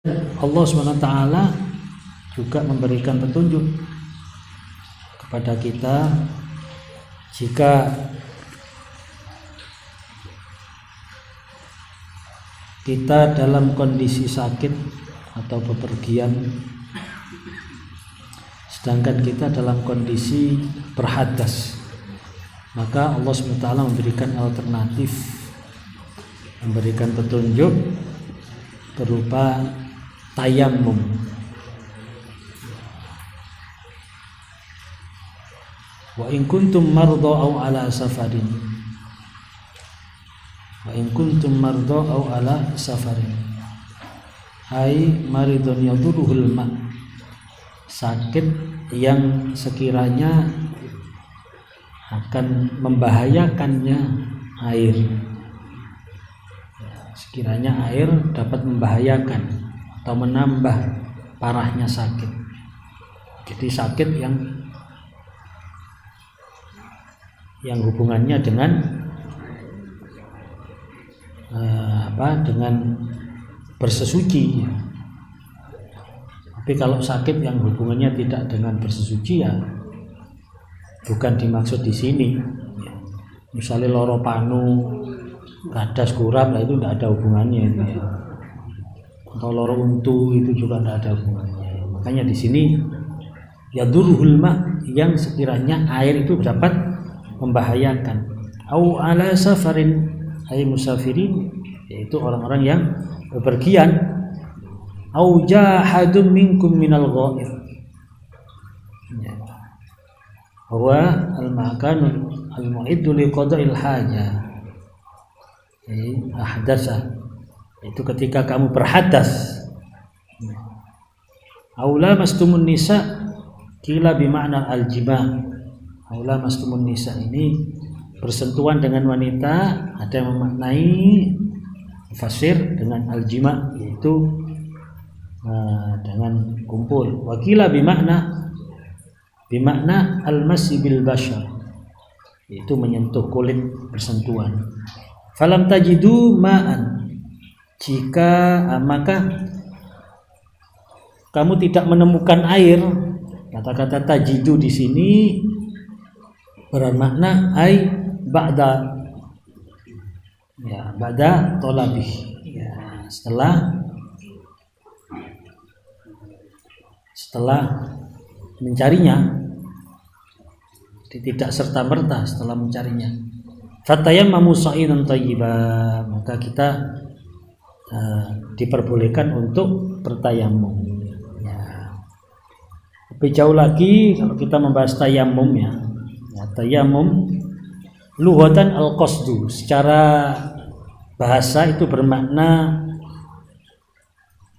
Allah SWT juga memberikan petunjuk kepada kita jika kita dalam kondisi sakit atau bepergian, sedangkan kita dalam kondisi berhadas, maka Allah SWT memberikan alternatif, memberikan petunjuk berupa tayammum. Wa in kuntum marda aw ala safarin, wa in kuntum marda aw ala safarin, ai maridun yaduruhul ma, sakit yang sekiranya akan membahayakannya air, sekiranya air dapat membahayakan atau menambah parahnya sakit. Jadi sakit yang hubungannya dengan dengan bersesuci. Tapi kalau sakit yang hubungannya tidak dengan bersesuci, ya bukan dimaksud di sini. Misalnya loro panu, kadas kurap, lah itu tidak ada hubungannya itu, ya. Atau loro untu itu juga tidak ada hubungannya. Makanya di sini yadurhul ma, yang sekiranya air itu dapat membahayakan. Au ala safarin, ay musafirin, yaitu orang-orang yang bepergian. Au jahadum minkum minal ghaib, huwa al-makan al-mu'iddu li qada'il hajah, ahdasa, itu ketika kamu berhadas. Aula mastumun nisa, kila bimakna al-jima'. Aula mastumun nisa ini bersentuhan dengan wanita, ada yang memaknai fasir dengan al-jima', yaitu dengan kumpul. Wakila bimakna al-masi bil bashar, yaitu menyentuh kulit, bersentuhan. Falam tajidu ma'an, jika maka kamu tidak menemukan air. Kata-kata tajidu di sini bermakna ai ba'da, ya, ba'da tolabih, ya, setelah mencarinya, tidak serta-merta setelah mencarinya. Fatayammamu sa'idan thayyiba, maka kita diperbolehkan untuk bertayammum. Ya. Lebih jauh lagi kalau kita membahas tayammum, ya tayammum lughatan al-qasdu, secara bahasa itu bermakna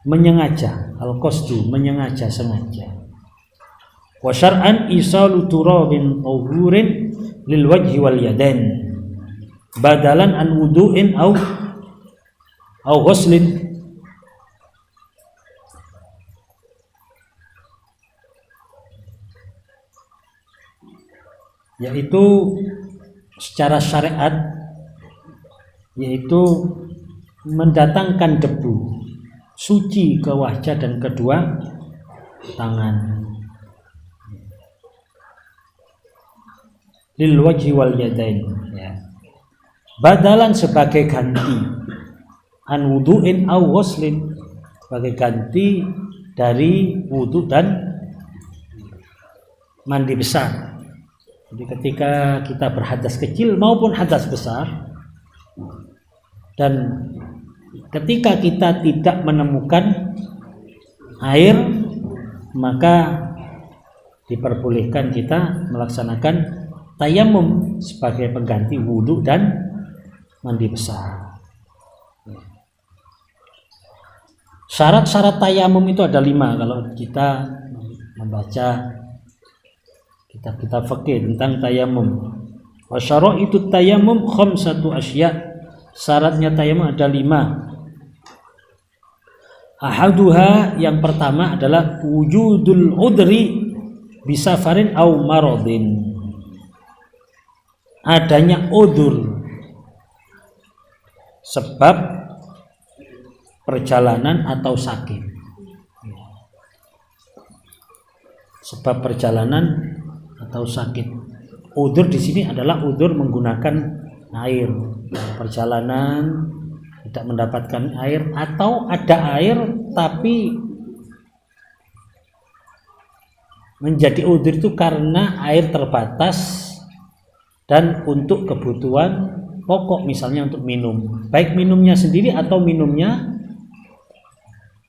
menyengaja, al-qasdu menyengaja, sengaja. Wa syar'an isalu turabin tahurin lil wajhi wal yadain badalan an wudu'in au ghuslin, yaitu secara syariat, yaitu mendatangkan debu suci ke wajah dan kedua tangan, lil wajhi wal yadain, ya, badalan sebagai ganti, an wudu'in au ghuslin, sebagai ganti dari wudu dan mandi besar. Jadi ketika kita berhadas kecil maupun hadas besar, dan ketika kita tidak menemukan air, maka diperbolehkan kita melaksanakan tayammum sebagai pengganti wudu dan mandi besar. Syarat-syarat tayammum itu ada 5 kalau kita membaca kitab-kitab fikih tentang tayammum. Wa syaraitu tayammum khamsatu asya', syaratnya tayammum ada 5. Ahaduha, yang pertama adalah wujudul udri bisafarin au maradin, adanya udur, sebab perjalanan atau sakit. sebab perjalanan atau sakit. Udzur di sini adalah udzur menggunakan air, perjalanan tidak mendapatkan air, atau ada air tapi menjadi udzur itu karena air terbatas dan untuk kebutuhan pokok, misalnya untuk minum, baik minumnya sendiri atau minumnya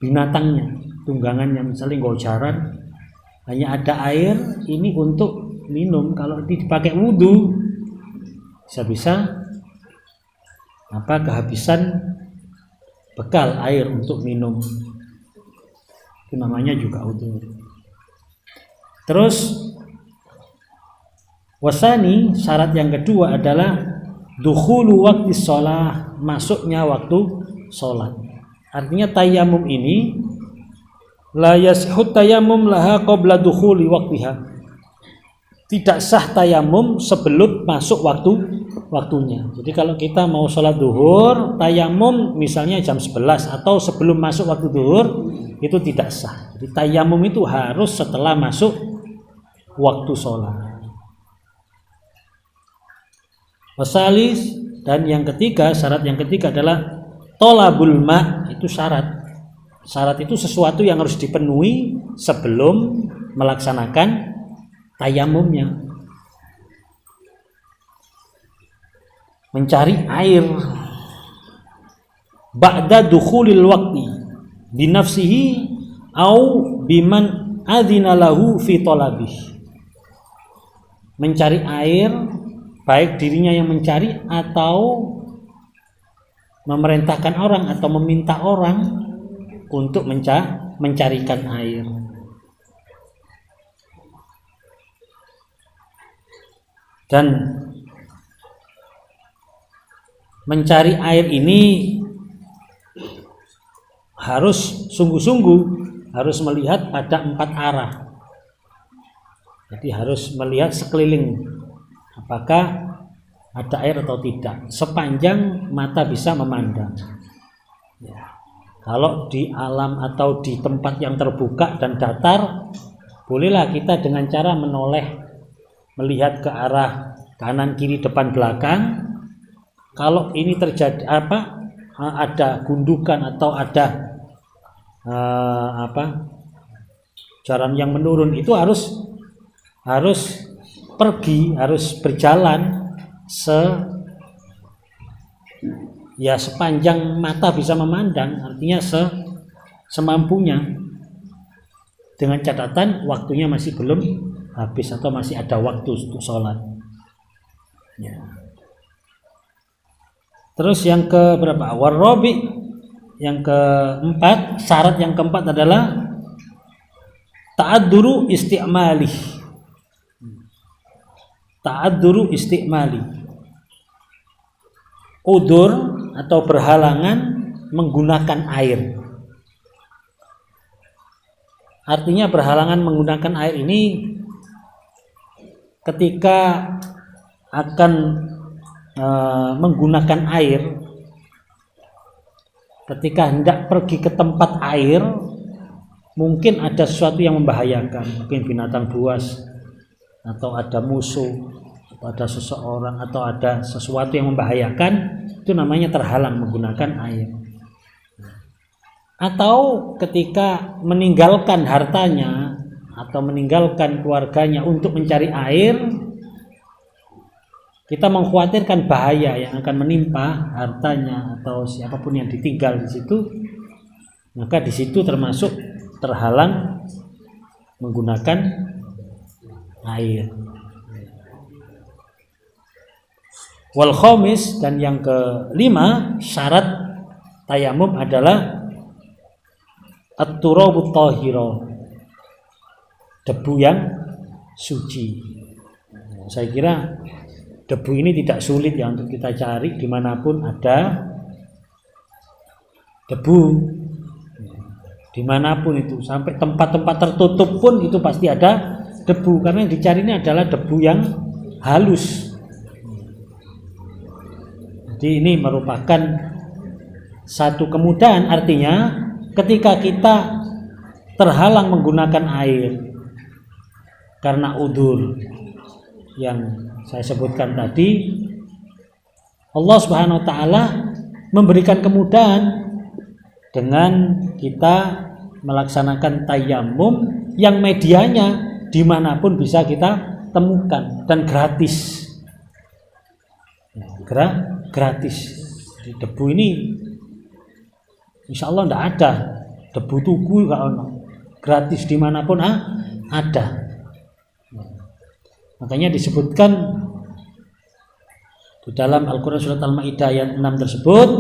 binatangnya, tunggangannya, misalnya gojaran hanya ada air ini untuk minum, kalau dipakai wudhu bisa-bisa kehabisan bekal air untuk minum, itu namanya juga udzur. Terus wasani, syarat yang kedua adalah dukhulu waqti sholah, masuknya waktu sholat. Artinya tayamum ini la yasihut tayamum laha qabla dukhuli waqtiha, tidak sah tayamum sebelum masuk waktunya. Jadi kalau kita mau sholat duhur tayamum misalnya jam 11 atau sebelum masuk waktu duhur, itu tidak sah. Jadi tayamum itu harus setelah masuk waktu sholat. Wasalis, dan yang ketiga, syarat yang ketiga adalah tolabul ma, itu syarat. Syarat itu sesuatu yang harus dipenuhi sebelum melaksanakan tayamumnya. Mencari air ba'da dukhulil waqti binafsihi au biman adzina lahu fi talabih. Mencari air baik dirinya yang mencari atau memerintahkan orang atau meminta orang untuk mencarikan air. Dan mencari air ini harus sungguh-sungguh, harus melihat pada 4 arah. Jadi harus melihat sekeliling apakah ada air atau tidak, sepanjang mata bisa memandang. Ya. Kalau di alam atau di tempat yang terbuka dan datar, bolehlah kita dengan cara menoleh, melihat ke arah kanan, kiri, depan, belakang. Kalau ini terjadi ada gundukan atau ada jalan yang menurun, itu harus pergi, harus berjalan sepanjang mata bisa memandang, artinya semampunya, dengan catatan waktunya masih belum habis atau masih ada waktu untuk sholat. Ya. Terus yang keberapa? Warrobi, yang keempat, syarat yang keempat adalah ta'adduru isti'malih. Ta'adduru isti'mali, udzur atau berhalangan menggunakan air. Artinya berhalangan menggunakan air ini ketika akan menggunakan air, ketika hendak pergi ke tempat air, mungkin ada sesuatu yang membahayakan, mungkin binatang buas atau ada musuh, atau ada seseorang, atau ada sesuatu yang membahayakan, itu namanya terhalang menggunakan air. Atau ketika meninggalkan hartanya atau meninggalkan keluarganya untuk mencari air, kita mengkhawatirkan bahaya yang akan menimpa hartanya atau siapapun yang ditinggal di situ, maka di situ termasuk terhalang menggunakan air. Wal khamis, dan yang kelima, syarat tayamum adalah at-turabut tahira, debu yang suci. Saya kira debu ini tidak sulit ya untuk kita cari dimanapun ada debu, dimanapun itu, sampai tempat-tempat tertutup pun itu pasti ada debu, karena yang dicari ini adalah debu yang halus. Jadi ini merupakan satu kemudahan, artinya ketika kita terhalang menggunakan air, karena udzur yang saya sebutkan tadi, Allah Subhanahu wa taala memberikan kemudahan dengan kita melaksanakan tayammum yang medianya dimanapun bisa kita temukan dan gratis. Gratis. Di debu ini insya Allah tidak ada debu tuku, gratis dimanapun ada. Makanya disebutkan di dalam Al-Quran surat Al-Ma'idah ayat 6 tersebut,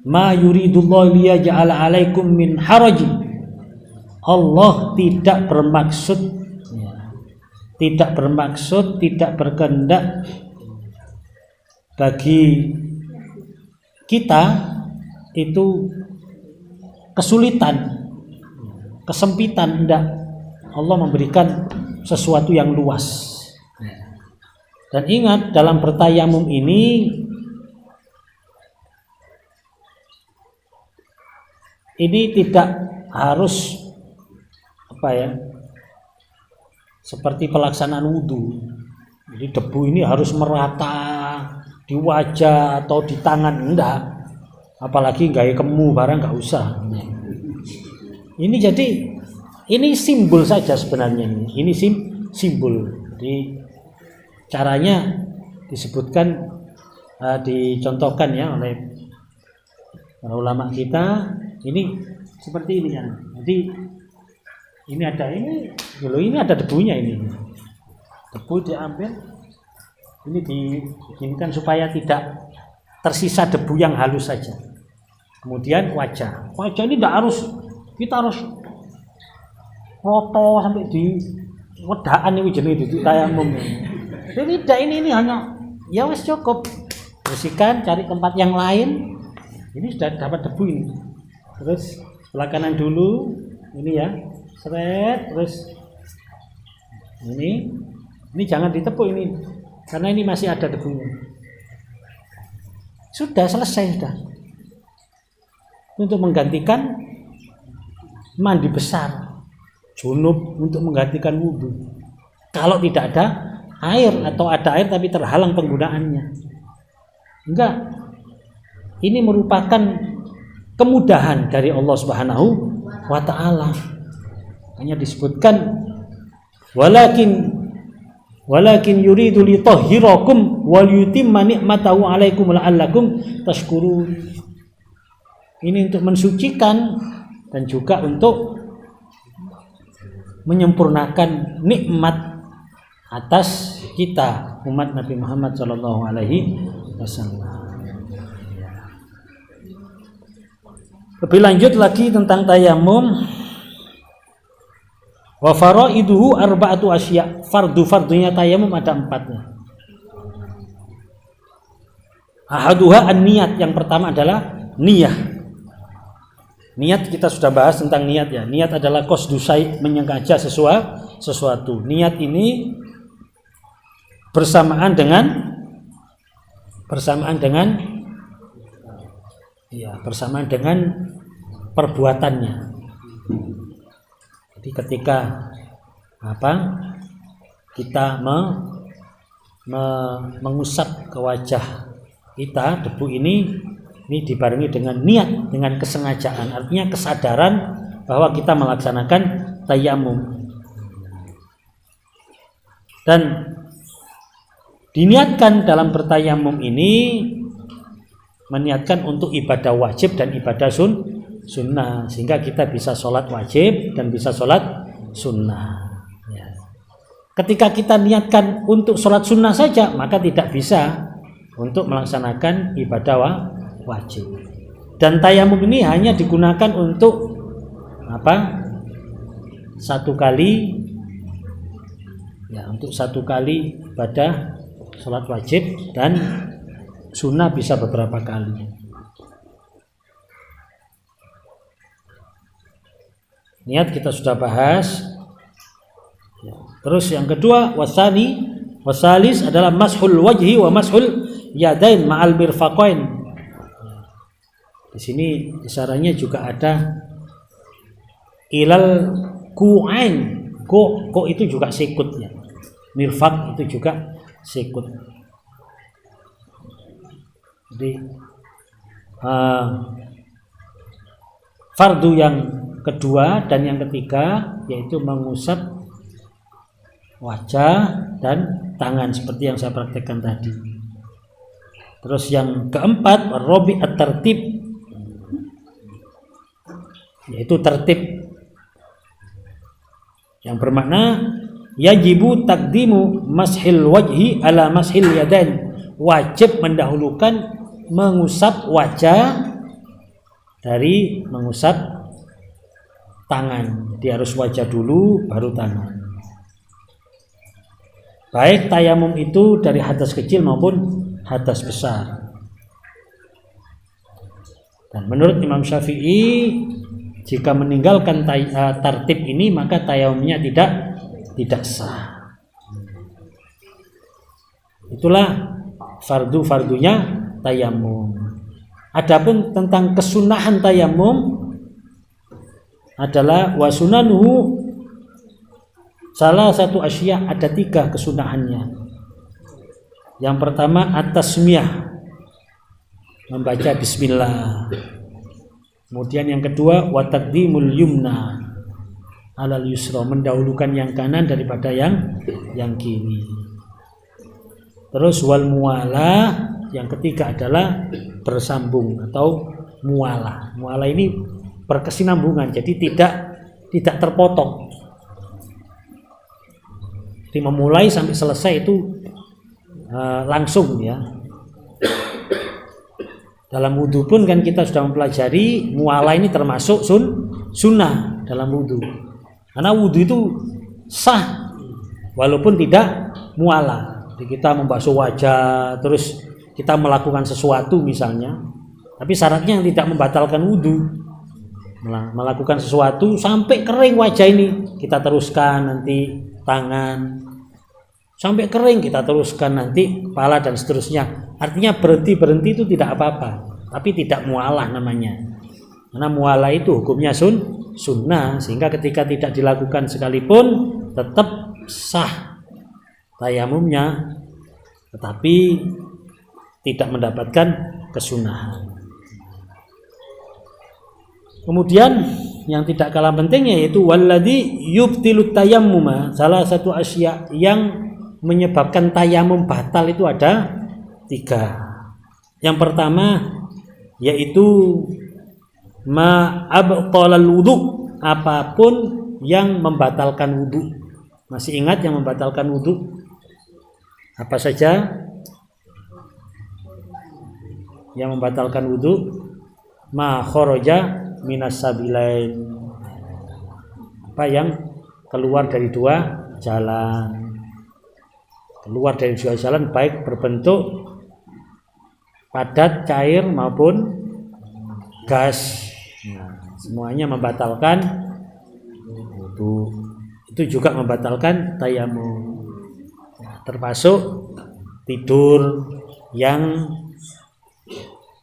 ma yuridullahu liyaj'ala 'alaikum min haraj. Allah tidak bermaksud, tidak berkehendak bagi kita itu kesulitan, kesempitan, enggak. Allah memberikan sesuatu yang luas. Dan ingat, dalam bertayamum ini tidak harus seperti pelaksanaan wudhu. Jadi debu ini harus merata di wajah atau di tangan, enggak. Apalagi gaya kemu barang nggak usah. Ini jadi ini simbol saja sebenarnya. Ini simbol. Jadi caranya disebutkan, dicontohkan ya oleh para ulama kita. Ini seperti ini ya. Jadi ini ada debunya ini. Debu diambil, ini dibikinkan supaya tidak tersisa debu yang halus saja. Kemudian wajah ini kita harus roto sampai di wedaan ini jenis itu tayamum. Jadi tidak, ini hanya ya wes cukup bersihkan, cari tempat yang lain. Ini sudah dapat debu ini. Terus sebelah kanan dulu ini ya, seret, terus ini jangan ditepuk ini karena ini masih ada debunya. Sudah selesai sudah. Untuk menggantikan mandi besar, junub, untuk menggantikan wudhu. Kalau tidak ada air atau ada air tapi terhalang penggunaannya, enggak. Ini merupakan kemudahan dari Allah Subhanahu wa taala. Hanya disebutkan walakin yuridu litahhirakum wa liyutimma ni'matahu 'alaikum la'allakum tashkurun. Ini untuk mensucikan dan juga untuk menyempurnakan nikmat atas kita umat Nabi Muhammad sallallahu alaihi wasallam. Lebih lanjut lagi tentang tayamum. Wa faraiduhu arba'atu asya. Fardu-fardunya tayamum ada 4-nya. Ahaduha an-niyat, yang pertama adalah niyah. Niat kita sudah bahas tentang niat ya. Niat adalah qasdu syai', menyengaja sesuatu. Niat ini bersamaan dengan perbuatannya. Jadi ketika kita mengusap ke wajah kita debu ini dibarengi dengan niat, dengan kesengajaan, artinya kesadaran bahwa kita melaksanakan tayamum. Dan diniatkan dalam bertayamum ini meniatkan untuk ibadah wajib dan ibadah sunnah, sehingga kita bisa sholat wajib dan bisa sholat sunnah. Ya. Ketika kita niatkan untuk sholat sunnah saja, maka tidak bisa untuk melaksanakan ibadah wajib. Dan tayamum ini hanya digunakan untuk satu kali ya, untuk satu kali ibadah sholat wajib, dan sunnah bisa beberapa kali. Niat kita sudah bahas ya. Terus yang kedua wasalis adalah mashul wajhi wa mashul yadain ma'al mirfaqain. Di sini isarannya juga ada ilal ku'ain Kok itu juga sikut ya. Mirfaq itu juga sikut. Jadi fardu yang kedua dan yang ketiga yaitu mengusap wajah dan tangan seperti yang saya praktekkan tadi. Terus yang keempat rabi at-tartib, yaitu tertib yang bermakna yajibu taqdimu mashil wajhi ala mashil yadain, wajib mendahulukan mengusap wajah dari mengusap tangan. Jadi harus wajah dulu baru tangan. Baik tayamum itu dari hadas kecil maupun hadas besar. Dan menurut Imam Syafi'i, jika meninggalkan tartib ini maka tayamumnya tidak sah. Itulah fardu-fardunya tayamum. Adapun tentang kesunahan tayamum adalah wasunanuhu, salah satu asya, ada 3 kesunahannya. Yang pertama at-tasmiyah, membaca bismillah. Kemudian yang kedua wa taqdimul yumna alal yusra, mendahulukan yang kanan daripada yang kiri. Terus wal muwalah, yang ketiga adalah bersambung atau muwalah. Muwalah ini berkesinambungan, jadi tidak terpotong. Jadi memulai sampai selesai itu langsung ya. Dalam wudhu pun kan kita sudah mempelajari muwalah ini termasuk sunnah dalam wudhu. Karena wudhu itu sah walaupun tidak muwalah. Jadi kita membasuh wajah, terus kita melakukan sesuatu misalnya, tapi syaratnya yang tidak membatalkan wudhu. Melakukan sesuatu sampai kering wajah ini, kita teruskan nanti tangan, sampai kering kita teruskan nanti kepala dan seterusnya. Artinya berhenti itu tidak apa-apa, tapi tidak mualah namanya. Karena mualah itu hukumnya sunnah, sehingga ketika tidak dilakukan sekalipun tetap sah tayamumnya, tetapi tidak mendapatkan kesunahan. Kemudian yang tidak kalah pentingnya yaitu walladzi yubtilut tayammuma, salah satu asya yang menyebabkan tayamum batal itu ada 3. Yang pertama yaitu ma abtalal wudu, apapun yang membatalkan wudu. Masih ingat yang membatalkan wudu? Apa saja yang membatalkan wudu? Ma kharaja minas sabilain, apa yang keluar dari 2 jalan. Keluar dari 2 jalan baik berbentuk padat, cair maupun gas. Nah, semuanya membatalkan wudu. Itu juga membatalkan tayamum. Termasuk tidur yang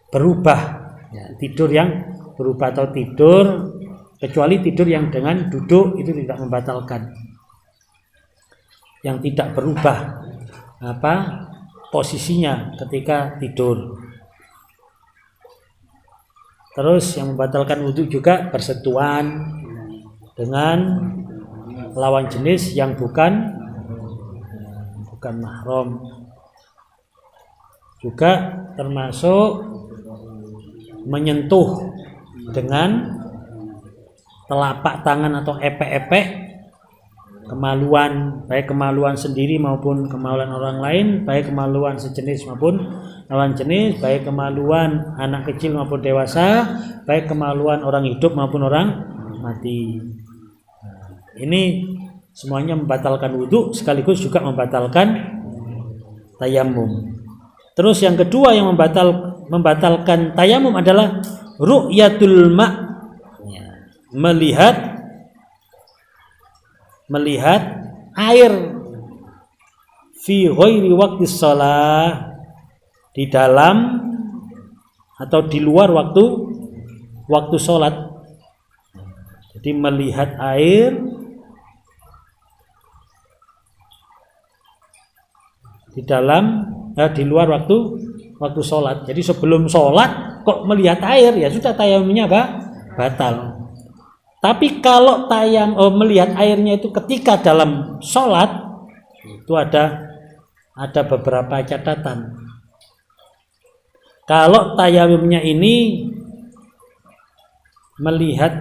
berubah. Ya, tidur yang berubah atau tidur, kecuali tidur yang dengan duduk itu tidak membatalkan. Yang tidak berubah posisinya ketika tidur. Terus yang membatalkan wudu juga bersentuhan dengan lawan jenis yang bukan mahram. Juga termasuk menyentuh dengan telapak tangan atau epek-epek kemaluan, baik kemaluan sendiri maupun kemaluan orang lain, baik kemaluan sejenis maupun lawan jenis, baik kemaluan anak kecil maupun dewasa, baik kemaluan orang hidup maupun orang mati. Ini semuanya membatalkan wudu sekaligus juga membatalkan tayamum. Terus yang kedua yang membatalkan tayamum adalah ru'yatul ma', melihat air fi ghairi waqti shalah, di dalam atau di luar waktu sholat. Jadi melihat air di luar waktu sholat. Jadi sebelum sholat kok melihat air, ya sudah tayamumnya batal. Tapi kalau melihat airnya itu ketika dalam sholat, itu ada beberapa catatan. Kalau tayamumnya ini melihat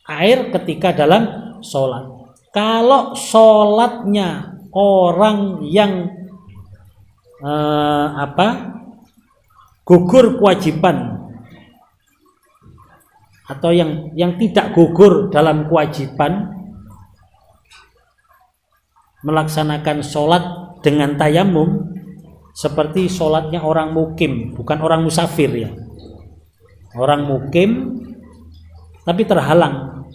air ketika dalam sholat. Kalau sholatnya orang yang gugur kewajiban atau yang tidak gugur dalam kewajiban melaksanakan sholat dengan tayamum, seperti sholatnya orang mukim, bukan orang musafir ya. Orang mukim tapi terhalang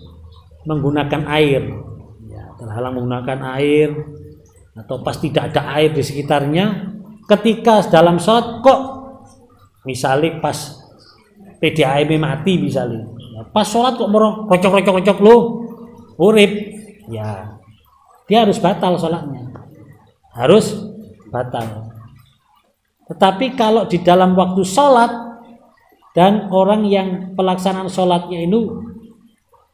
menggunakan air, terhalang menggunakan air, atau pas tidak ada air di sekitarnya, ketika dalam sholat kok misalnya pas PDAM mati misalnya, pas sholat kok rocok lo urip, ya dia harus batal sholatnya, harus batal. Tetapi kalau di dalam waktu sholat dan orang yang pelaksanaan sholatnya itu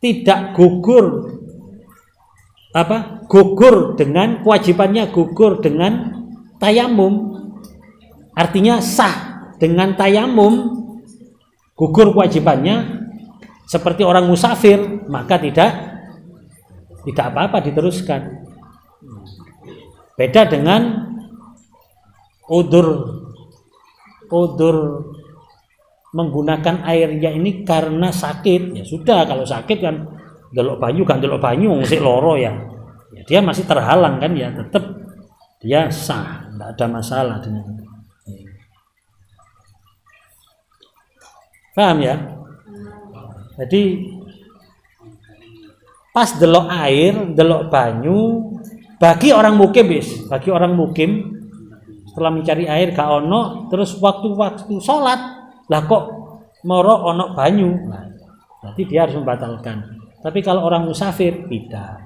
tidak gugur dengan kewajibannya, gugur dengan tayamum, artinya sah dengan tayamum, gugur kewajibannya seperti orang musafir, maka tidak apa-apa diteruskan. Beda dengan udur menggunakan airnya ini karena sakit, ya sudah, kalau sakit kan delok banyu sik loro ya dia masih terhalang kan, ya tetap dia sah, tidak ada masalah dengan itu. Paham ya? Jadi pas delok air, delok banyu, bagi orang mukim setelah mencari air gak ono, terus waktu sholat lah kok moro ono banyu, nah, berarti dia harus membatalkan. Tapi kalau orang musafir tidak,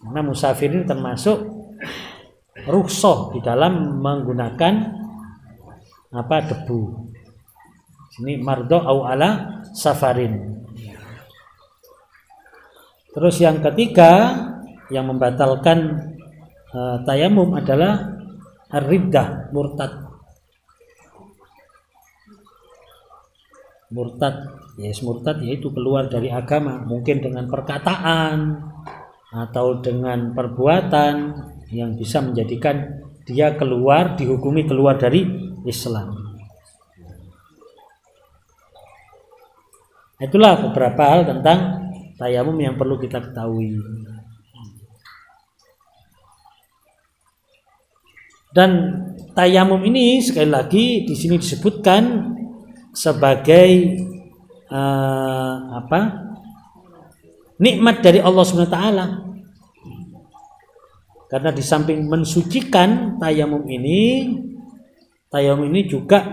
karena musafir ini termasuk rukhsah di dalam menggunakan debu. Ini mardo au ala safarin. Terus yang ketiga yang membatalkan tayamum adalah ar-riddah, murtad yaitu keluar dari agama, mungkin dengan perkataan atau dengan perbuatan yang bisa menjadikan dia dihukumi keluar dari Islam. Itulah beberapa hal tentang tayamum yang perlu kita ketahui. Dan tayamum ini sekali lagi di sini disebutkan sebagai nikmat dari Allah Subhanahu wa taala. Karena di samping mensucikan, tayamum ini juga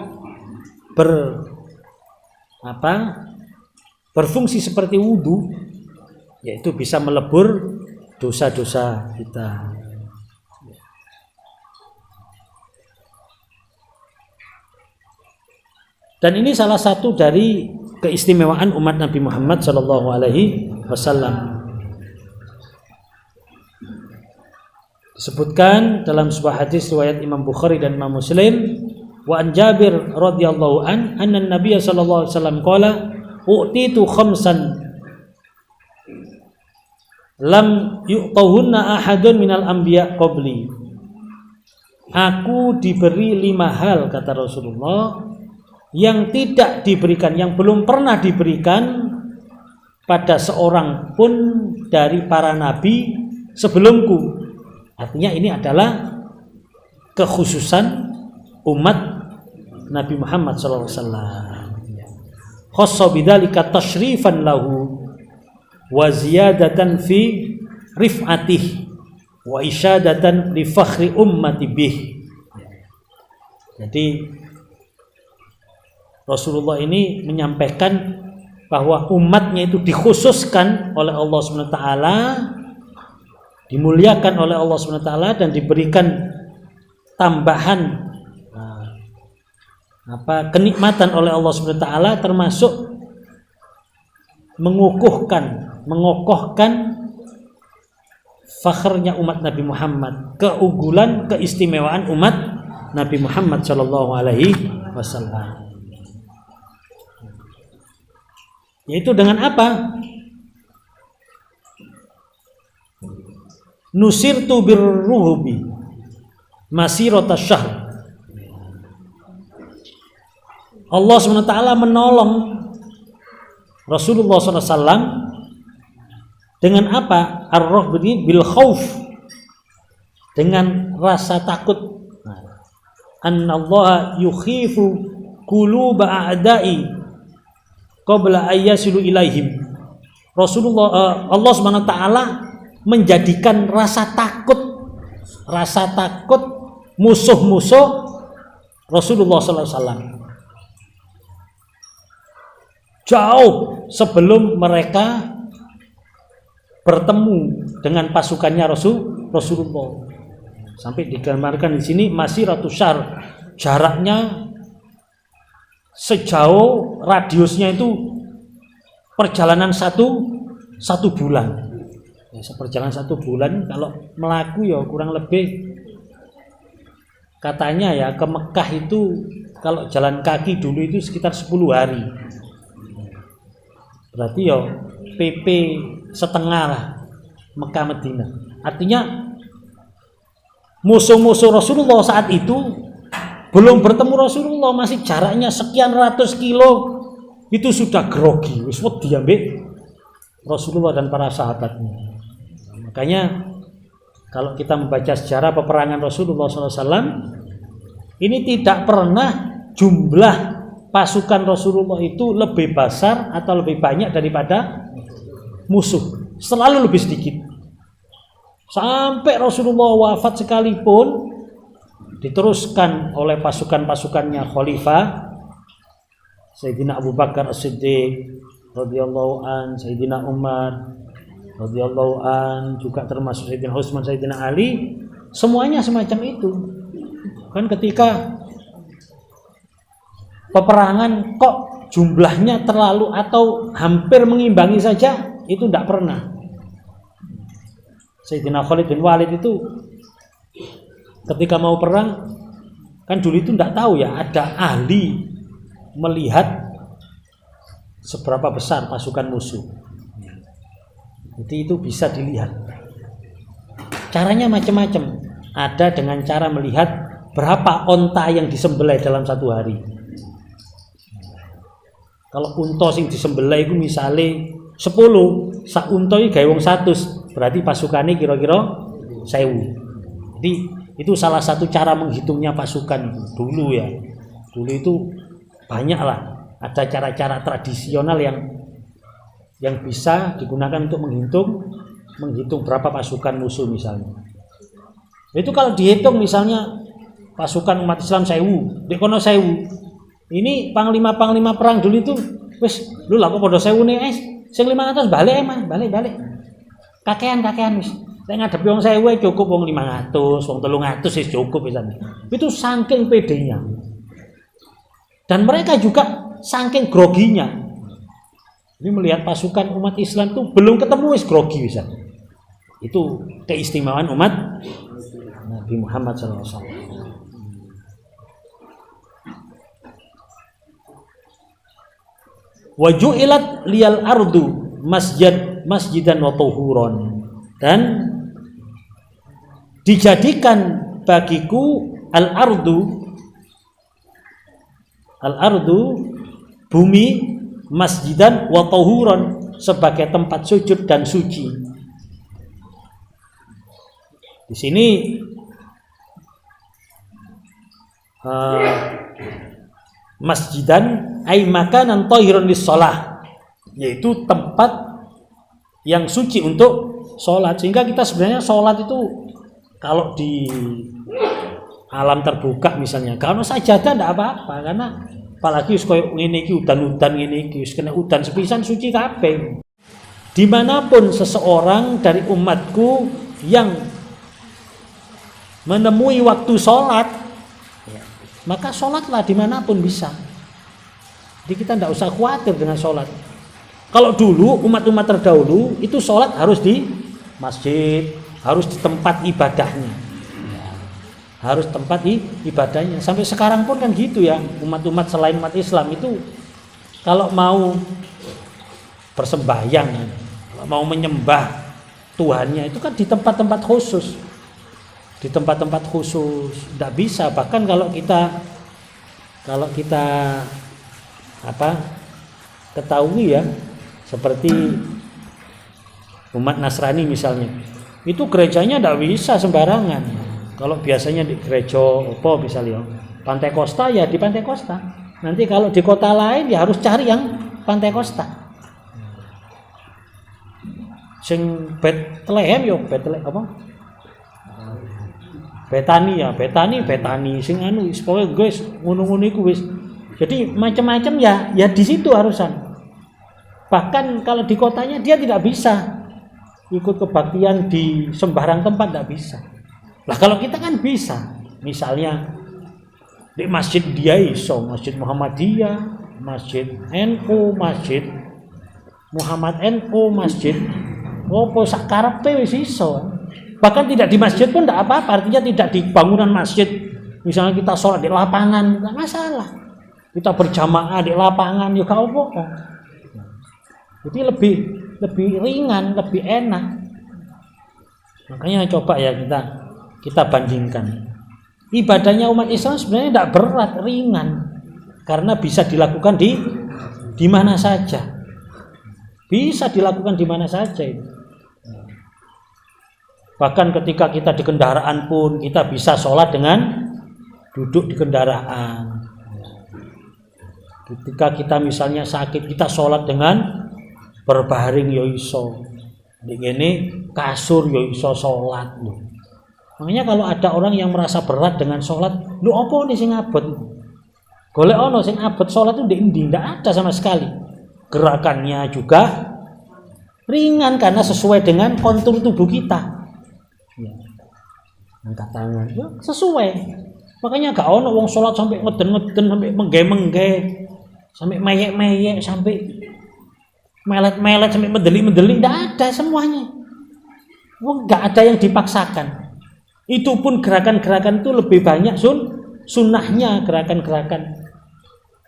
berfungsi seperti wudu, yaitu bisa melebur dosa-dosa kita. Dan ini salah satu dari keistimewaan umat Nabi Muhammad sallallahu alaihi wasallam. Disebutkan dalam sebuah hadis riwayat Imam Bukhari dan Imam Muslim, wa an Jabir radhiyallahu anna Nabiy sallallahu alaihi wasallam qala u'titu khamsan lam yu'tahunna ahadun minal anbiya qabli. Aku diberi 5 hal, kata Rasulullah, yang tidak diberikan, yang belum pernah diberikan pada seorang pun dari para nabi sebelumku. Artinya ini adalah kekhususan umat Nabi Muhammad sallallahu alaihi wasallam. Khassa bidzalika tashrifan lahu wa ziyadatan fi rif'atihi wa isyadatan li fakhri ummati bih. Jadi Rasulullah ini menyampaikan bahwa umatnya itu dikhususkan oleh Allah SWT, dimuliakan oleh Allah SWT dan diberikan tambahan kenikmatan oleh Allah SWT, termasuk mengokohkan fakhrnya umat Nabi Muhammad, keunggulan, keistimewaan umat Nabi Muhammad Shallallahu Alaihi Wasallam. Yaitu dengan apa? Nusirtu birruhubi masirata syahr. Allah SWT menolong Rasulullah SAW dengan apa? Ar-rahbi bil khauf, dengan rasa takut. Annallaha yukhifu quluba a'da'i qabla ayyasilu ilaihim. Allah SWT menjadikan rasa takut musuh-musuh Rasulullah SAW jauh sebelum mereka bertemu dengan pasukannya Rasulullah. Sampai digambarkan di sini masiratu syahr, jaraknya sejauh radiusnya itu perjalanan satu bulan. Ya, seperjalanan 1 bulan kalau melaku ya kurang lebih, katanya ya ke Mekah itu kalau jalan kaki dulu itu sekitar 10 hari. Berarti ya PP setengah lah Mekah Madinah. Artinya musuh-musuh Rasulullah saat itu belum bertemu Rasulullah, masih jaraknya sekian ratus kilo, itu sudah grogi, wis wedi ambek Rasulullah dan para sahabatnya. Makanya kalau kita membaca sejarah peperangan Rasulullah SAW, ini tidak pernah jumlah pasukan Rasulullah itu lebih besar atau lebih banyak daripada musuh, selalu lebih sedikit. Sampai Rasulullah wafat sekalipun diteruskan oleh pasukan-pasukannya Khalifah Sayyidina Abu Bakar As-Siddiq radhiyallahu an, Sayyidina Umar radhiyallahu an, juga termasuk Sayyidina Utsman, Sayyidina Ali, semuanya semacam itu. Kan ketika peperangan kok jumlahnya terlalu atau hampir mengimbangi saja, itu tidak pernah. Sayyidina Khalid bin Walid itu ketika mau perang, kan dulu itu tidak tahu ya ada ahli melihat seberapa besar pasukan musuh. Jadi itu bisa dilihat. Caranya macam-macam. Ada dengan cara melihat berapa onta yang disembelih dalam 1 hari. Kalau unta sing disembelih itu misalnya 10, sak unta iki gawe wong 100, berarti pasukannya kira-kira 1000. Jadi itu salah satu cara menghitungnya pasukan dulu ya. Dulu itu banyak lah, ada cara-cara tradisional yang bisa digunakan untuk menghitung berapa pasukan musuh misalnya. Itu kalau dihitung misalnya pasukan umat Islam 1000, di kono 1000. Ini panglima-panglima perang dulu itu wis lu lah kok padha 1000 nih sing 500 balik emang, balik. Kakean wis. Nek ngadepi wong 1000 cukup wong 500, wong 300 wis cukup pisan. Itu saking pedenya. Dan mereka juga saking groginya. Ini melihat pasukan umat Islam itu belum ketemu wis grogi bisa. Itu keistimewaan umat Nabi Muhammad SAW. Wa ju'ilat liyal ardu masjidan wa tuhuron, dan dijadikan bagiku al ardu bumi masjidan wa tahuran, sebagai tempat sujud dan suci. Di sini masjidan ay makanan tahiran lis-shalah, yaitu tempat yang suci untuk sholat. Sehingga kita sebenarnya sholat itu kalau di alam terbuka misalnya, kalau sajadah tidak apa-apa, karena apalagi koyo ngene iki udan-udan ngene iki wis kena udan sepisan suci kabeh. Dimanapun seseorang dari umatku yang menemui waktu sholat, maka sholatlah dimanapun bisa. Jadi kita tidak usah khawatir dengan sholat. Kalau dulu umat-umat terdahulu itu sholat harus di masjid, harus di tempat ibadahnya, harus tempat ibadahnya. Sampai sekarang pun kan gitu ya, umat-umat selain umat Islam itu kalau mau bersembahyang, kalau mau menyembah Tuhannya itu kan di tempat-tempat khusus, di tempat-tempat khusus. Tidak bisa. Bahkan kalau kita ketahui ya, seperti umat Nasrani misalnya, itu gerejanya tidak bisa sembarangan. Kalau biasanya di gereja misalnya Pantai Kosta ya di Pantai Kosta. Nanti kalau di kota lain ya harus cari yang Pantai Kosta. Sing Bethlehem yo Bethlehem Betani sing anu pokoke guys ngono-ngono iku wis. Jadi macam-macam ya di situ harusan. Bahkan kalau di kotanya dia tidak bisa ikut kebaktian di sembarang tempat, tidak bisa. Lah kalau kita kan bisa. Misalnya di masjid dia iso, Masjid Muhammadiyah, Masjid NU, Masjid Muhammad NU, Masjid opo sak karepe wis iso. Bahkan tidak di masjid pun tidak apa-apa, artinya tidak di bangunan masjid. Misalnya kita sholat di lapangan, tidak masalah. Kita berjamaah di lapangan, ya gak apa-apa. Jadi lebih ringan, lebih enak. Makanya coba ya kita bandingkan. Ibadahnya umat Islam sebenarnya tidak berat, ringan. Karena bisa dilakukan di mana saja. Bisa dilakukan di mana saja itu. Bahkan ketika kita di kendaraan pun kita bisa sholat dengan duduk di kendaraan. Ketika kita misalnya sakit, kita sholat dengan berbaring yo iso. Begini kasur yo iso sholat. Makanya kalau ada orang yang merasa berat dengan sholat, lu apa nih sing abot? Golek ono sing abot sholat itu ndi ndak ada sama sekali. Gerakannya juga ringan karena sesuai dengan kontur tubuh kita. Ya. Angkat tangan ya sesuai. Makanya gak ono wong sholat sampai ngeden-ngeden, sampai mengge-mengge, sampai meyek-meyek, sampai melet-melet, sampai mendeli-mendeli, ndak ada semuanya. Wong gak ada yang dipaksakan. Itu pun gerakan-gerakan itu lebih banyak sunnahnya, gerakan-gerakan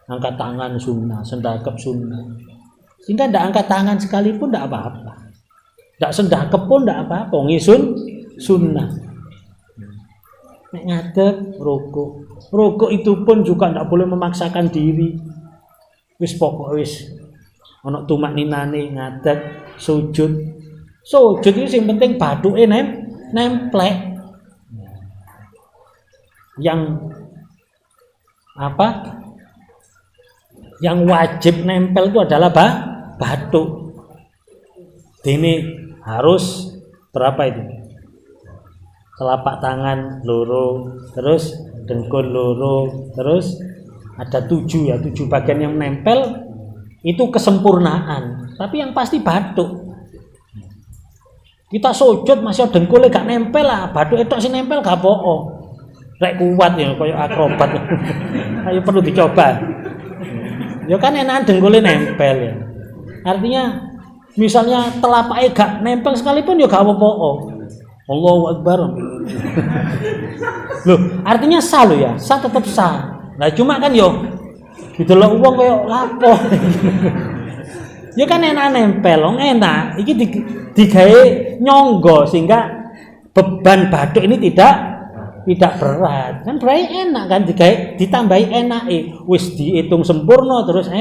angkat tangan sunnah, sendakep sunnah. Sehingga ndak angkat tangan sekalipun ndak apa-apa. Ndak sendakep pun ndak apa-apa, ngisun sunnah. Nek ngadeg rukuk itu pun juga ndak boleh memaksakan diri. Wis pokok wis ana tumakninane ngadeg sujud itu sing penting bathuke nemplek. Yang wajib nempel itu adalah bathuk. Ini harus berapa itu? Telapak tangan loro, terus dengkul loro, terus ada 7 bagian yang nempel. Itu kesempurnaan. Tapi yang pasti bathuk. Kita sujud masih dengkulnya gak nempel lah, bathuk itu sih nempel gak apa-apa. Rek kuat ya kayak akrobat. Ayo perlu dicoba. Ya kan enak dengkulnya nempel ya. Artinya misalnya telapaknya gak nempel sekalipun ya gak apa-apa. Allahu Akbar. Loh, artinya sah loh ya, sah tetap sah. Nah cuma kan yo didelok wong koyo lapo. Ya kan enak nempel, enak. Iki digawe nyonggo sehingga beban bathuk ini tidak berat. Kan berarti enak kan ditambahi enake. Wis dihitung sempurna terus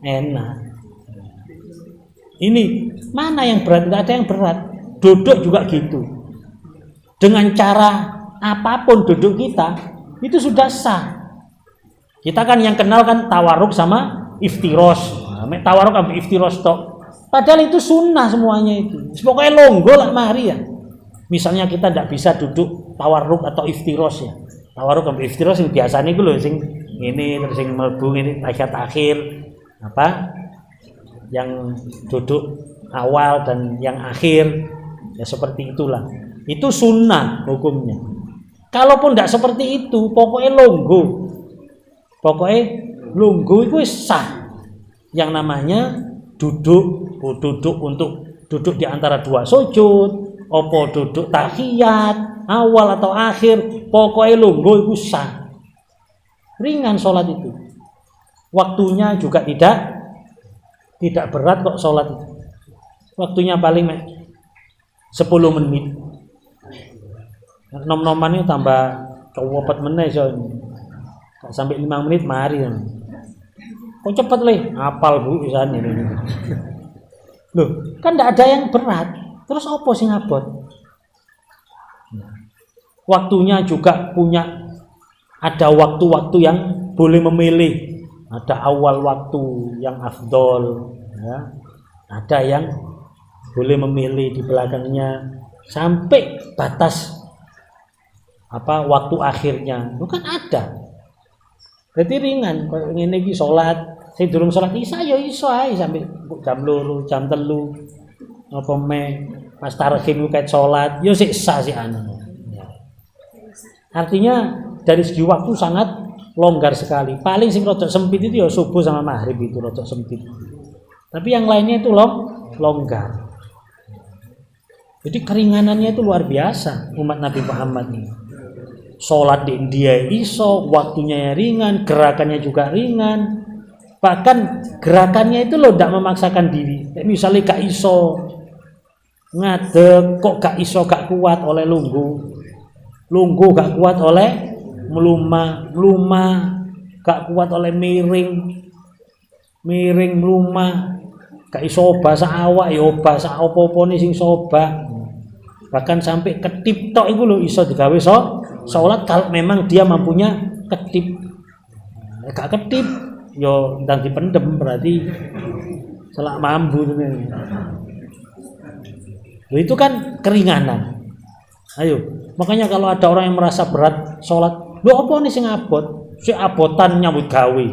enak. Ini mana yang berat? Enggak ada yang berat. Duduk juga gitu. Dengan cara apapun duduk kita itu sudah sah. Kita kan yang kenal kan tawarruk sama iftiros. Tawarruk sama iftiros tok. Padahal itu sunnah semuanya itu. Pokoknya longgo lah mari ya. Misalnya kita tidak bisa duduk tawarruk atau iftiros ya. Tawarruk sama iftiros yang biasanya itu loh sing ini terus sing mlebu ini tahiyat akhir yang duduk awal dan yang akhir ya seperti itulah. Itu sunnah hukumnya. Kalaupun tidak seperti itu, pokoknya longgo. Pokoknya longgo itu sah. Yang namanya duduk untuk duduk di antara dua sujud, opo duduk tahiyat, awal atau akhir, pokoknya longgo itu sah. Ringan sholat itu. Waktunya juga tidak berat kok sholat itu. Waktunya paling 10 menit. Nom-nomannya tambah cowopet meneh so. Sampai 5 menit mari. Kok cepet leh, apal Bu pisan ini. Loh, kan enggak ada yang berat. Terus opo sing abot? Waktunya juga ada waktu-waktu yang boleh memilih. Ada awal waktu yang afdol, ya. Ada yang boleh memilih di belakangnya sampai batas waktu akhirnya. Itu kan ada. Berarti ringan. Kalau ngene iki salat, sing durung salat isya ya iso ae sampai jam 2, jam 3. Apa meh Mas Tarkim ket salat, ya sik sah sik anu. Ya. Artinya dari segi waktu sangat longgar sekali. Paling sing rada sempit itu ya subuh sama maghrib itu rada sempit. Tapi yang lainnya itu longgar. Jadi keringanannya itu luar biasa umat Nabi Muhammad ini. Sholat di India iso, waktunya ringan, gerakannya juga ringan. Bahkan gerakannya itu tidak memaksakan diri. Misalnya gak iso ngadeg, kok gak iso gak kuat oleh lunggu gak kuat oleh meluma gak kuat oleh miring meluma, gak iso bahasa awak ya bahasa apa-apane sing soba. Bahkan sampai ketip tok iku lho iso digawe salat kalau memang dia mampunya ketip. Gak ketip yo ndang dipendem berarti selak mambu tenan. Itu kan keringanan. Ayo, makanya kalau ada orang yang merasa berat salat, lho apa nih sing abot? Si abotan nyambut gawe.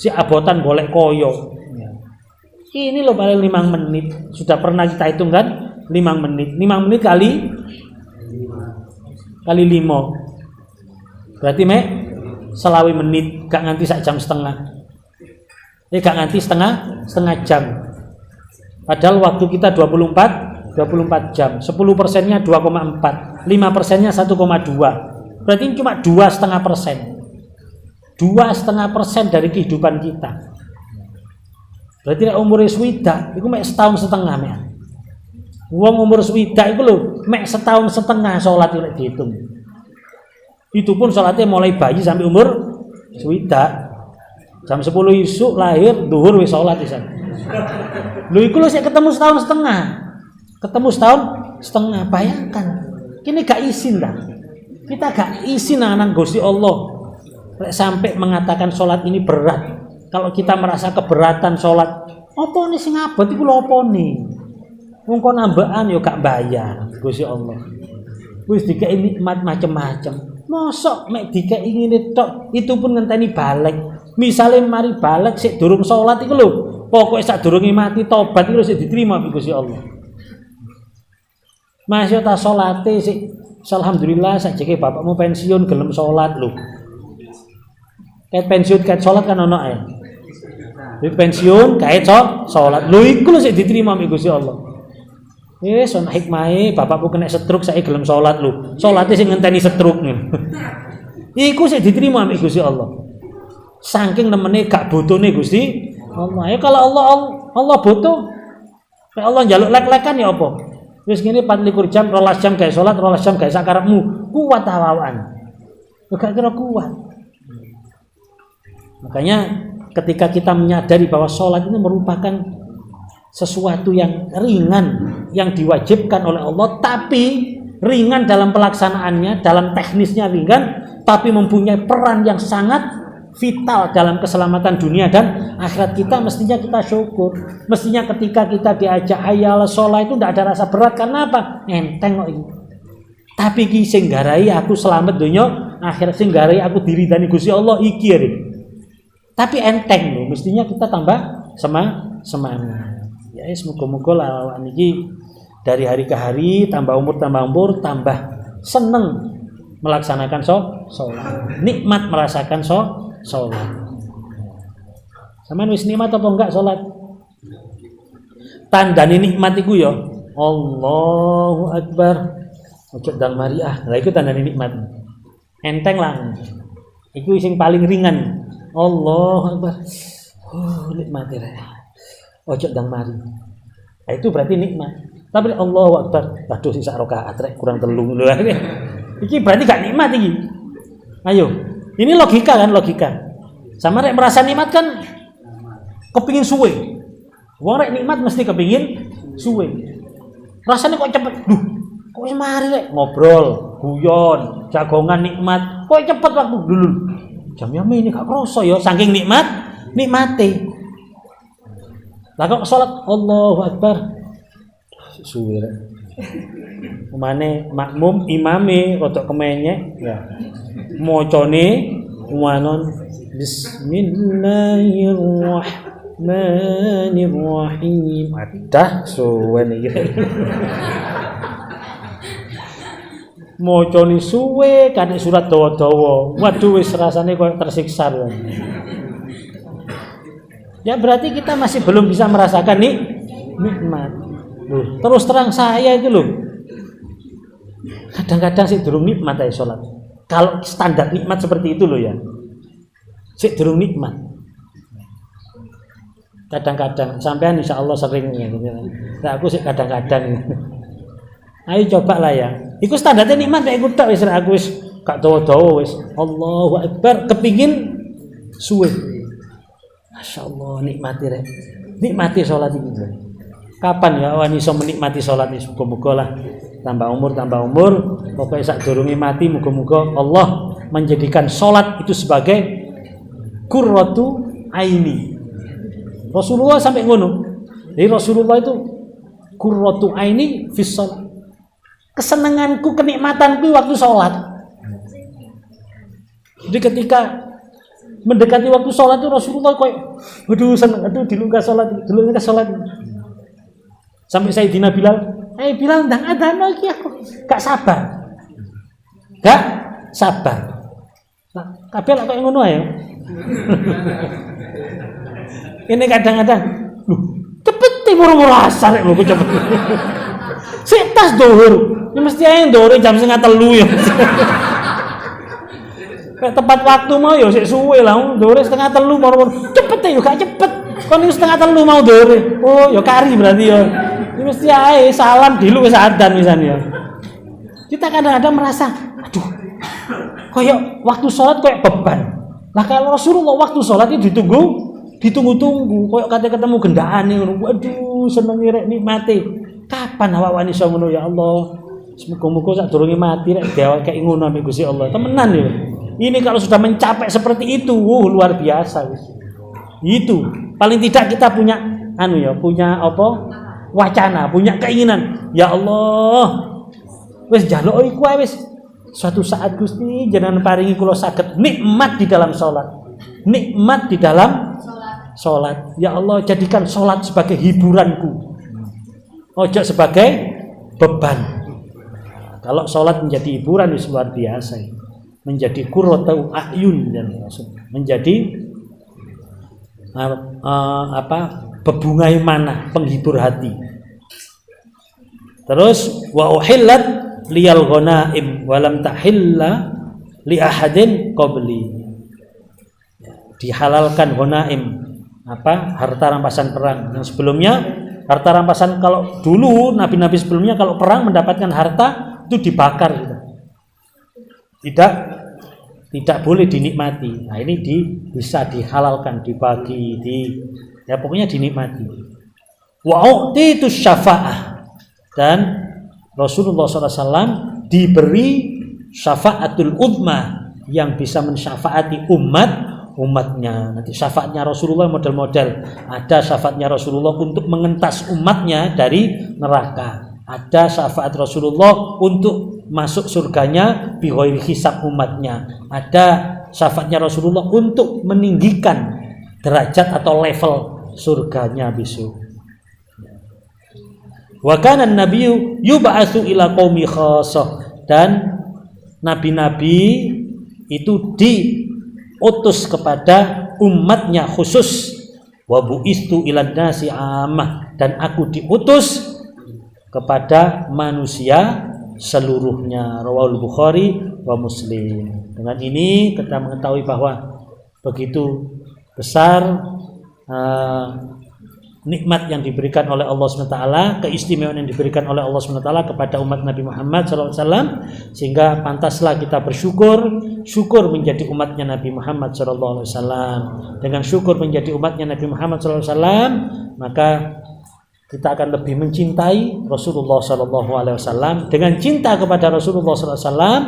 Si abotan golek koyo. Ini loh paling 5 menit. Sudah pernah kita hitung kan? 5 menit. 5 menit kali 5. Berarti selawi menit, gak nganti sak jam setengah. Gak nganti setengah jam. Padahal waktu kita 24 jam. 10%-nya 2,4. 5%-nya 1,2. Berarti ini cuma 2,5%. 2,5% dari kehidupan kita. Berarti umur swidak itu mek setahun setengah mek. Wong umur swidak itu lho mek setahun setengah salat itu dihitung. Itu pun salatnya mulai bayi sampai umur swidak. Jam 10 isuk lahir, duhur wis salat pisan. Lho iku lho sik ketemu setahun setengah. Ketemu setahun setengah, bayangkan. Kini gak izin dah. Kita gak izin nang Gusti Allah. Lek sampai mengatakan salat ini berat. Kalau kita merasa keberatan sholat, apa nih sing abot iku lho apa nih? Wong kon ambekan yo gak bayar, Gusti Allah. Wis dikei nikmat macam-macam. Mosok mek dikei ngene tok, itu pun ngenteni balik. Misale mari balik sik durung sholat iku lho, pokoke sadurunge mati tobat iku sik diterima Gusti Allah. Masya ta salate sik alhamdulillah sakjane bapakmu pensiun gelem sholat lho. Kayak pensiun kayak sholat kan ono ya. Di pensiun kayak sholat. Lho iku lho sik diterima mbek Gusti Allah. Wis ana hikmahe bapakku kena stroke saya gelem sholat lho. Salate sing ngenteni stroke niku. Iku sik diterima mbek Gusti Allah. Saking nemene gak butuhne Gusti Allah. Ya kalau Allah butuh. Kayak Allah njaluk lek-lekan ya apa? Wis ngene 24 jam, 12 jam gawe sholat, 12 jam gawe sakarepmu. Kuat awakan. Gak kira kuat. Makanya ketika kita menyadari bahwa sholat ini merupakan sesuatu yang ringan, yang diwajibkan oleh Allah, tapi ringan dalam pelaksanaannya, dalam teknisnya ringan, tapi mempunyai peran yang sangat vital dalam keselamatan dunia dan akhirat kita, mestinya kita syukur. Mestinya ketika kita diajak hayal sholat itu tidak ada rasa berat, karena apa? Enteng kok ini. Tapi ki sing garai aku selamat dunia, akhirat sing garai aku diridani Gusti Allah iki ya. Tapi enteng loh, mestinya kita tambah semangat. Ya, semoga-moga lawan ini Dari hari ke hari tambah umur tambah seneng melaksanakan sholat. Nikmat merasakan sholat. Sampeyan wis nikmat apa enggak sholat? Tandane nikmat iku ya Allahu Akbar. Ojo dang mari Lah iku tandane nikmat. Enteng lah. Iku sing paling ringan. Allahu Akbar. Nikmat rek. Ojo dang mari. Itu berarti nikmat. Tapi Allahu Akbar. Waduh sisa rakaat rek kurang 3 lho. Iki berarti gak nikmat iki. Ayo. Ini logika kan, logika. Sama rek merasa nikmat kan kepingin suwe. Wong rek nikmat mesti kepingin suwe. Rasanya kok cepet. Duh, kok wis mari rek ngobrol, guyon, jagongan nikmat. Kok cepet waktu dulu. Jamnya ini gak kroso ya saking nikmate. Lah kok salat Allahu Akbar. Suwe rek. Umane makmum imame rodok kemenyek ya. Mocone wanon Bismillahirrahmanirrahim. Adah suwe iki. Mocone suwe kan surat dawa-dawa. Waduh wis rasane koyo tersiksa lho. Ya berarti kita masih belum bisa merasakan nikmat. Loh, terus terang saya itu loh. Kadang-kadang sih durung nikmat ae salat. Kalau standar nikmat seperti itu loh ya. Sik durung nikmat. Kadang-kadang sampean insyaallah sering ya. Nah, aku sih kadang-kadang. Ayo coba lah ya. Iku standarnya nikmat nek aku tok wis aku wis gak dawa-dawa wis. Allahu Akbar kepingin suwe. Masyaallah nikmati rek. Nikmati salat iki. Kapan ya awan iso menikmati salat iki? Muga-muga lah tambah umur pokoknya sak durunge mati muga-muga Allah menjadikan salat itu sebagai qurratu aini. Rasulullah sampai ngono. Jadi Rasulullah itu qurratu aini fi shalat. Kesenanganku, kenikmatanku waktu sholat. Jadi ketika mendekati waktu sholat itu Rasulullah kayak, waduh seneng, aduh diluka sholat. Sampai Sayyidina Bilal, Bilal ndang adzan lagi aku, gak sabar. Nah, kabeh lak koyo ngono ae. Ini kadang-kadang, cepet muru-muru asar lho kok cepet. Sik tas dhuwur. Ya mesti ae ndore jam 2:30 ya. Kayak tepat waktu mau ya sik suwe lah, ndore 2:30 moro-moro. Cepet ya gak cepet. Kon iki 2:30 mau ndore. Oh, ya kari berarti ya. Ya mesti ae salam dilu wis adzan misalnya. Kita kadang-kadang merasa, aduh. Kayak waktu sholat kayak beban. Lah kalau Rasulullah waktu sholat itu ditunggu-tunggu, kayak kate ketemu gendaan ngono. Waduh, seneng rek nikmati. Kapan awak wani iso ngono ya Allah? Semoga-moga sak durunge mati rek dheweke ngono ambek Gusti Allah. Temenan ya. Ini kalau sudah mencapai seperti itu, luar biasa wis. Itu paling tidak kita punya punya apa? Wacana, punya keinginan. Ya Allah. Wis njaluk iku ae wis. Suatu saat Gusti jenengan paringi kula saged nikmat di dalam salat. Nikmat di dalam salat. Ya Allah, jadikan salat sebagai hiburanku. Ojo sebagai beban. Kalau sholat menjadi hiburan itu luar biasa. Menjadi qurratu a'yun dan menjadi bebungai mana, penghibur hati. Terus wa uhillat liyal ghanaim wa lam tahilla li ahadin qabli. Dihalalkan ghanaim, harta rampasan perang. Yang sebelumnya harta rampasan, kalau dulu nabi-nabi sebelumnya kalau perang mendapatkan harta itu dibakar gitu. Tidak boleh dinikmati. Nah, ini bisa dihalalkan, dibagi, ya pokoknya dinikmati. Wa u'titu syafa'ah, dan Rasulullah SAW diberi syafaatul uzma yang bisa mensyafaati umatnya. Nanti syafaatnya Rasulullah model-model. Ada syafaatnya Rasulullah untuk mengentas umatnya dari neraka. Ada syafaat Rasulullah untuk masuk surganya bi ghairi hisab umatnya. Ada syafaatnya Rasulullah untuk meninggikan derajat atau level surganya besok. Wa kana an-nabiyyu yub'atsu ila qaumi khassah, dan nabi-nabi itu diutus kepada umatnya khusus. Wa bu'istu ilan nasi ammah, dan aku diutus kepada manusia seluruhnya. Rawahul Bukhari wa Muslim. Dengan ini kita mengetahui bahwa begitu besar nikmat yang diberikan oleh Allah SWT, keistimewaan yang diberikan oleh Allah SWT kepada umat Nabi Muhammad SAW, sehingga pantaslah kita syukur menjadi umatnya Nabi Muhammad SAW. Dengan syukur menjadi umatnya Nabi Muhammad SAW, maka kita akan lebih mencintai Rasulullah SAW. Dengan cinta kepada Rasulullah SAW,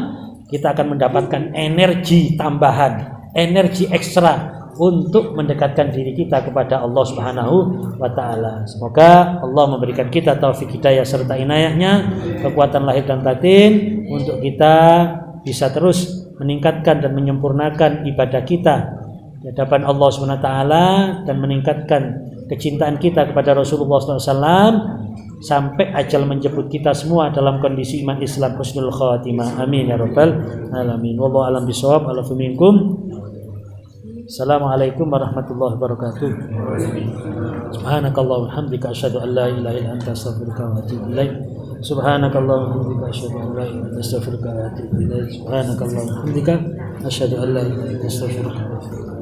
kita akan mendapatkan energi tambahan, energi ekstra untuk mendekatkan diri kita kepada Allah Subhanahu wa taala. Semoga Allah memberikan kita taufik hidayah serta inayahnya, kekuatan lahir dan batin untuk kita bisa terus meningkatkan dan menyempurnakan ibadah kita di hadapan Allah Subhanahu wa taala, dan meningkatkan kecintaan kita kepada Rasulullah SAW sampai ajal menjemput kita semua dalam kondisi iman Islam husnul khatimah. Amin ya rabbal alamin. Wallahu a'lam bishawab. Alafu minkum. Assalamualaikum warahmatullahi wabarakatuh. Subhanakallahumma wa bihamdika asyhadu an la ilaha illa anta astaghfiruka wa atubu ilaik. Subhanakallahumma wa bihamdika asyhadu an la ilaha illa anta astaghfiruka wa atubu ilaik. Subhanakallahumma wa bihamdika asyhadu an la ilaha illa anta astaghfiruka wa atubu ilaik.